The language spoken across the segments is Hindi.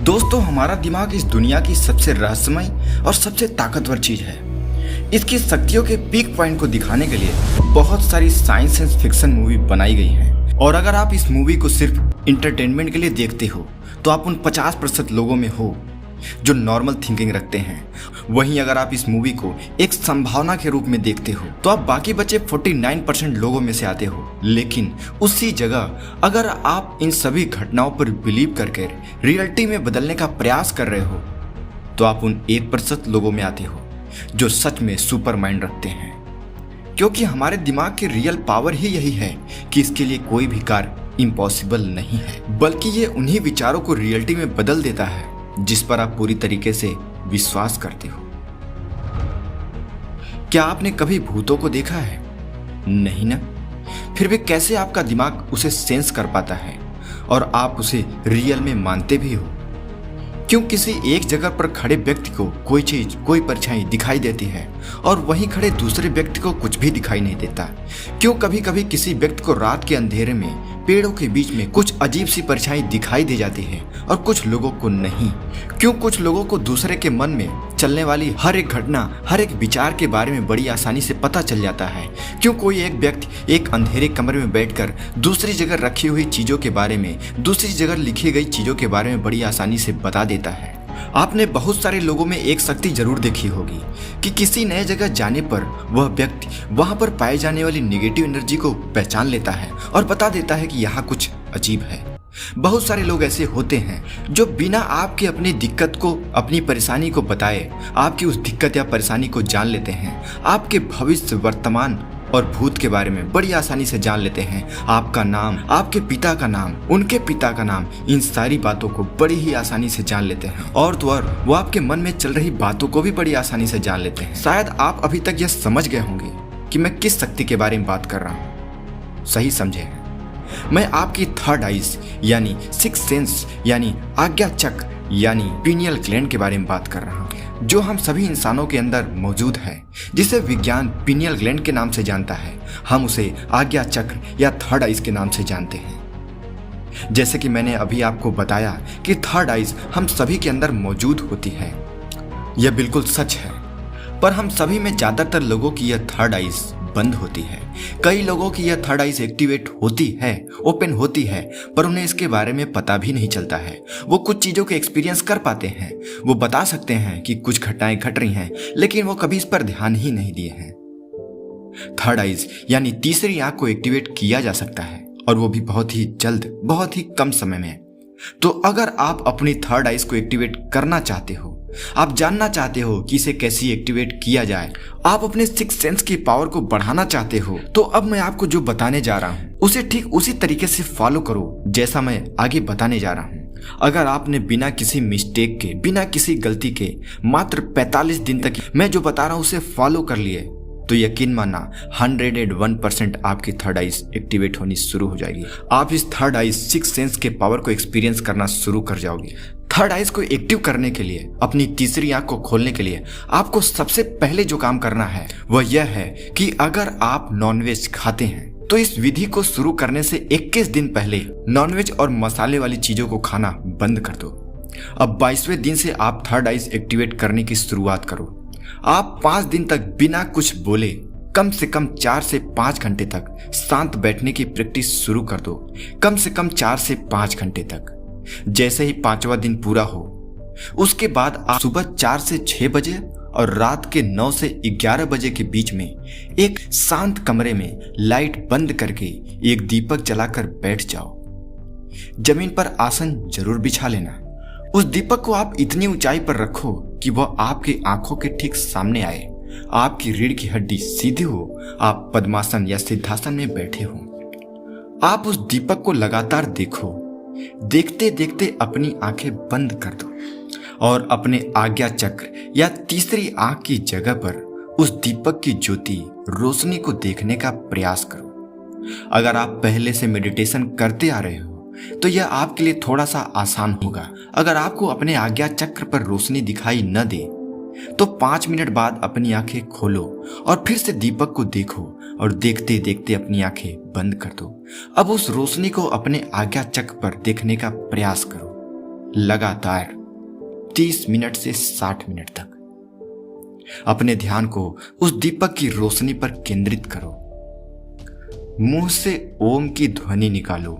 दोस्तों, हमारा दिमाग इस दुनिया की सबसे रहस्यमय और सबसे ताकतवर चीज है। इसकी शक्तियों के पीक पॉइंट को दिखाने के लिए बहुत सारी साइंस एंड फिक्शन मूवी बनाई गई हैं। और अगर आप इस मूवी को सिर्फ इंटरटेनमेंट के लिए देखते हो तो आप उन 50% लोगों में हो जो नॉर्मल थिंकिंग रखते हैं। वहीं अगर आप इस मूवी को एक संभावना के रूप में देखते हो तो आप बाकी बचे 49% लोगों में से आते हो। लेकिन उसी जगह अगर आप इन सभी घटनाओं पर बिलीव करके रियलिटी में बदलने का प्रयास कर रहे हो तो आप उन 1% लोगों में आते हो जो सच में सुपर माइंड रखते हैं। क्योंकि हमारे दिमाग की रियल पावर ही यही है कि इसके लिए कोई भी कार्य इम्पॉसिबल नहीं है, बल्कि ये उन्हीं विचारों को रियलिटी में बदल देता है जिस पर आप पूरी तरीके से विश्वास करते हो। क्या आपने कभी भूतों को देखा है? नहीं ना? फिर भी कैसे आपका दिमाग उसे सेंस कर पाता है और आप उसे रियल में मानते भी हो? क्यों किसी एक जगह पर खड़े व्यक्ति को कोई चीज, कोई परछाई दिखाई देती है और वहीं खड़े दूसरे व्यक्ति को कुछ भी दिखाई नहीं देता? क्यों कभी कभी किसी व्यक्ति को रात के अंधेरे में पेड़ों के बीच में कुछ अजीब सी परछाई दिखाई दे जाती है और कुछ लोगों को नहीं? क्यों कुछ लोगों को दूसरे के मन में चलने वाली हर एक घटना, हर एक विचार के बारे में बड़ी आसानी से पता चल जाता है? क्यों कोई एक व्यक्ति एक अंधेरे कमरे में बैठकर दूसरी जगह रखी हुई चीजों के बारे में, दूसरी जगह लिखी गई चीजों के बारे में बड़ी आसानी से बता देता है? आपने बहुत सारे लोगों में एक शक्ति जरूर देखी होगी कि किसी नए जगह जाने पर वह व्यक्ति वहां पर पाए जाने वाली नेगेटिव एनर्जी को पहचान लेता है और बता देता है कि यहाँ कुछ अजीब है। बहुत सारे लोग ऐसे होते हैं जो बिना आपके अपनी दिक्कत को, अपनी परेशानी को बताए आपकी उस दिक्कत या परेशानी को जान लेते हैं। आपके भविष्य, वर्तमान और भूत के बारे में बड़ी आसानी से जान लेते हैं। आपका नाम, आपके पिता का नाम, उनके पिता का नाम, इन सारी बातों को बड़ी ही आसानी से जान लेते हैं। और तो और वो आपके मन में चल रही बातों को भी बड़ी आसानी से जान लेते हैं। शायद आप अभी तक यह समझ गए होंगे कि मैं किस शक्ति के बारे में बात कर रहा हूँ। सही समझे हैं, मैं आपकी थर्ड आइज यानी सिक्स सेंस यानी आज्ञा चक्र यानी पीनियल ग्लैंड के बारे में बात कर रहा हूँ, जो हम सभी इंसानों के अंदर मौजूद है, जिसे विज्ञान पीनियल ग्लैंड के नाम से जानता है। हम उसे आज्ञा चक्र या थर्ड आइज के नाम से जानते हैं। जैसे कि मैंने अभी आपको बताया कि थर्ड आइज हम सभी के अंदर मौजूद होती है। यह बिल्कुल सच है, पर हम सभी में ज्यादातर लोगों की यह थर्ड आइज बंद होती है। कई लोगों की यह थर्ड आइज एक्टिवेट होती है, ओपन होती है, पर उन्हें इसके बारे में पता भी नहीं चलता है। वो कुछ चीजों के एक्सपीरियंस कर पाते हैं, वो बता सकते हैं कि कुछ घटनाएं घट रही हैं, लेकिन वो कभी इस पर ध्यान ही नहीं दिए हैं। थर्ड आइज यानी तीसरी आंख को एक्टिवेट किया जा सकता है, और वो भी बहुत ही जल्द, बहुत ही कम समय में। तो अगर आप अपनी थर्ड आइज को एक्टिवेट करना चाहते हो, आप जानना चाहते हो कि इसे कैसे एक्टिवेट किया जाए, आप अपने सिक्स सेंस की पावर को बढ़ाना चाहते हो, तो अब मैं आपको जो बताने जा रहा हूँ उसे ठीक उसी तरीके से फॉलो करो जैसा मैं आगे बताने जा रहा हूँ। अगर आपने बिना किसी मिस्टेक के, बिना किसी गलती के मात्र 45 दिन तक मैं जो बता रहा हूँ उसे फॉलो कर लिए तो यकीन मानना 101% आपकी थर्ड आइज एक्टिवेट होनी शुरू हो जाएगी। आप इस थर्ड आइज सिक्स सेंस के पावर को एक्सपीरियंस करना शुरू कर जाओगे। थर्ड आइज को एक्टिव करने के लिए, अपनी तीसरी आंख को खोलने के लिए आपको सबसे पहले जो काम करना है वह यह है कि अगर आप नॉनवेज खाते हैं तो इस विधि को शुरू करने से 21 दिन पहले नॉनवेज और मसाले वाली चीजों को खाना बंद कर दो। अब 22वें दिन से आप थर्ड आइज एक्टिवेट करने की शुरुआत करो। आप 5 दिन तक बिना कुछ बोले कम से कम 4 से 5 घंटे तक शांत बैठने की प्रैक्टिस शुरू कर दो। कम से कम 4 से 5 घंटे तक। जैसे ही 5वां दिन पूरा हो, उसके बाद आप सुबह 4 से 6 बजे और रात के 9 से 11 बजे के बीच में एक शांत कमरे में लाइट बंद करके एक दीपक जलाकर बैठ जाओ। जमीन पर आसन जरूर बिछा लेना। उस दीपक को आप इतनी ऊंचाई पर रखो कि वह आपकी आंखों के ठीक सामने आए। आपकी रीढ़ की हड्डी सीधी हो, आप पद्मासन या सिद्धासन में बैठे हो। आप उस दीपक को लगातार देखो। देखते देखते अपनी आंखें बंद कर दो और अपने आज्ञा चक्र या तीसरी आंख की जगह पर उस दीपक की ज्योति, रोशनी को देखने का प्रयास करो। अगर आप पहले से मेडिटेशन करते आ रहे हो तो यह आपके लिए थोड़ा सा आसान होगा। अगर आपको अपने आज्ञा चक्र पर रोशनी दिखाई न दे तो 5 मिनट बाद अपनी आंखें खोलो और फिर से दीपक को देखो और देखते देखते अपनी आंखें बंद कर दो। अब उस रोशनी को अपने आज्ञा चक्र पर देखने का प्रयास करो। लगातार 30 मिनट से 60 मिनट तक अपने ध्यान को उस दीपक की रोशनी पर केंद्रित करो। मुंह से ओम की ध्वनि निकालो।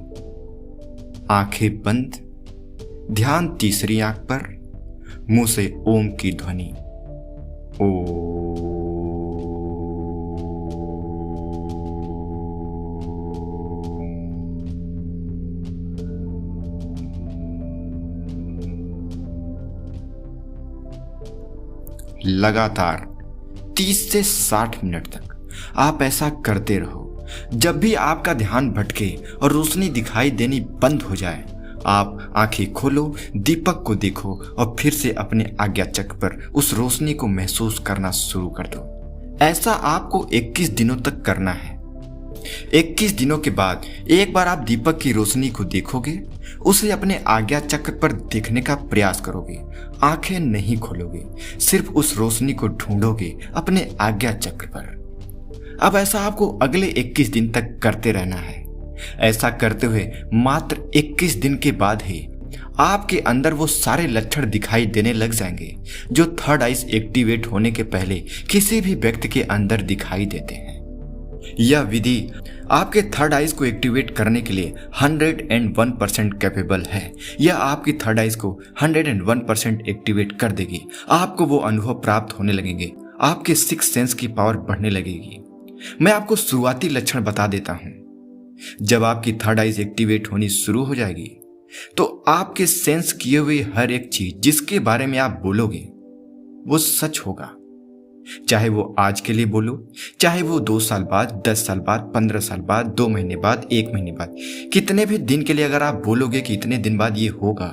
आंखें बंद, ध्यान तीसरी आंख पर, मुंह से ओम की ध्वनि। ओ लगातार 30 से 60 मिनट तक आप ऐसा करते रहो। जब भी आपका ध्यान भटके और रोशनी दिखाई देनी बंद हो जाए, आप आंखें खोलो, दीपक को देखो और फिर से अपने आज्ञा चक्र पर उस रोशनी को महसूस करना शुरू कर दो। ऐसा आपको 21 दिनों तक करना है। 21 दिनों के बाद एक बार आप दीपक की रोशनी को देखोगे, उसे अपने आज्ञा चक्र पर देखने का प्रयास करोगे। आंखें नहीं खोलोगे, सिर्फ उस रोशनी को ढूंढोगे अपने आज्ञा चक्र पर। अब ऐसा आपको अगले 21 दिन तक करते रहना है। ऐसा करते हुए मात्र 21 दिन के बाद ही आपके अंदर वो सारे लक्षण दिखाई देने लग जाएंगे जो थर्ड आइज एक्टिवेट होने के पहले किसी भी व्यक्ति के अंदर दिखाई देते हैं। यह विधि आपके थर्ड आइज को एक्टिवेट करने के लिए 101% कैपेबल है। यह आपकी थर्ड आइज को 101% एक्टिवेट कर देगी। आपको वो अनुभव प्राप्त होने लगेंगे, आपके सिक्स सेंस की पावर बढ़ने लगेगी। मैं आपको शुरुआती लक्षण बता देता हूं। जब आपकी थर्ड आइज एक्टिवेट होनी शुरू हो जाएगी तो आपके सेंस किए हुए हर एक चीज जिसके बारे में आप बोलोगे वो सच होगा। चाहे वो आज के लिए बोलो, चाहे वो 2 साल बाद, 10 साल बाद, 15 साल बाद, 2 महीने बाद, 1 महीने बाद, कितने भी दिन के लिए अगर आप बोलोगे कि इतने दिन बाद ये होगा,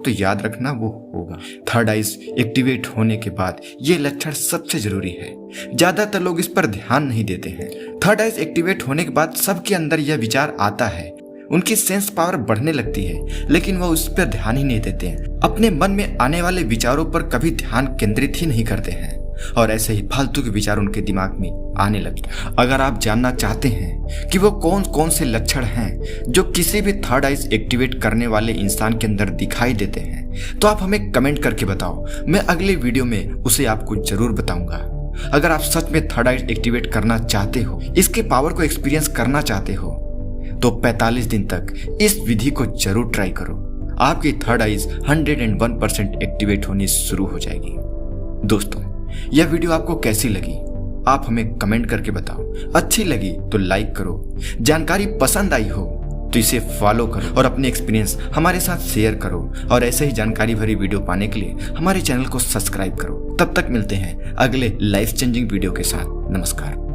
तो याद रखना वो होगा। थर्ड आइज एक्टिवेट होने के बाद ये लक्षण सबसे जरूरी है। ज्यादातर लोग इस पर ध्यान नहीं देते हैं। थर्ड आइज एक्टिवेट होने के बाद सबके अंदर यह विचार आता है, उनकी सेंस पावर बढ़ने लगती है, लेकिन वह उस पर ध्यान ही नहीं देते हैं। अपने मन में आने वाले विचारों पर कभी ध्यान केंद्रित ही नहीं करते हैं और ऐसे ही फालतू के विचार उनके दिमाग में आने लगते। अगर आप जानना चाहते हैं कि वो कौन कौन से लक्षण हैं जो किसी भी थर्ड आइज एक्टिवेट करने वाले इंसान के अंदर दिखाई देते हैं, तो आप हमें कमेंट करके बताओ। मैं अगले वीडियो में उसे आपको जरूर बताऊंगा। अगर आप सच में थर्ड आइज एक्टिवेट करना चाहते हो, इसके पावर को एक्सपीरियंस करना चाहते हो, तो 45 दिन तक इस विधि को जरूर ट्राई करो। आपकी थर्ड आइज 101% एक्टिवेट होनी शुरू हो जाएगी। दोस्तों, यह वीडियो आपको कैसी लगी आप हमें कमेंट करके बताओ। अच्छी लगी तो लाइक करो, जानकारी पसंद आई हो तो इसे फॉलो करो और अपने एक्सपीरियंस हमारे साथ शेयर करो। और ऐसे ही जानकारी भरी वीडियो पाने के लिए हमारे चैनल को सब्सक्राइब करो। तब तक मिलते हैं अगले लाइफ चेंजिंग वीडियो के साथ। नमस्कार।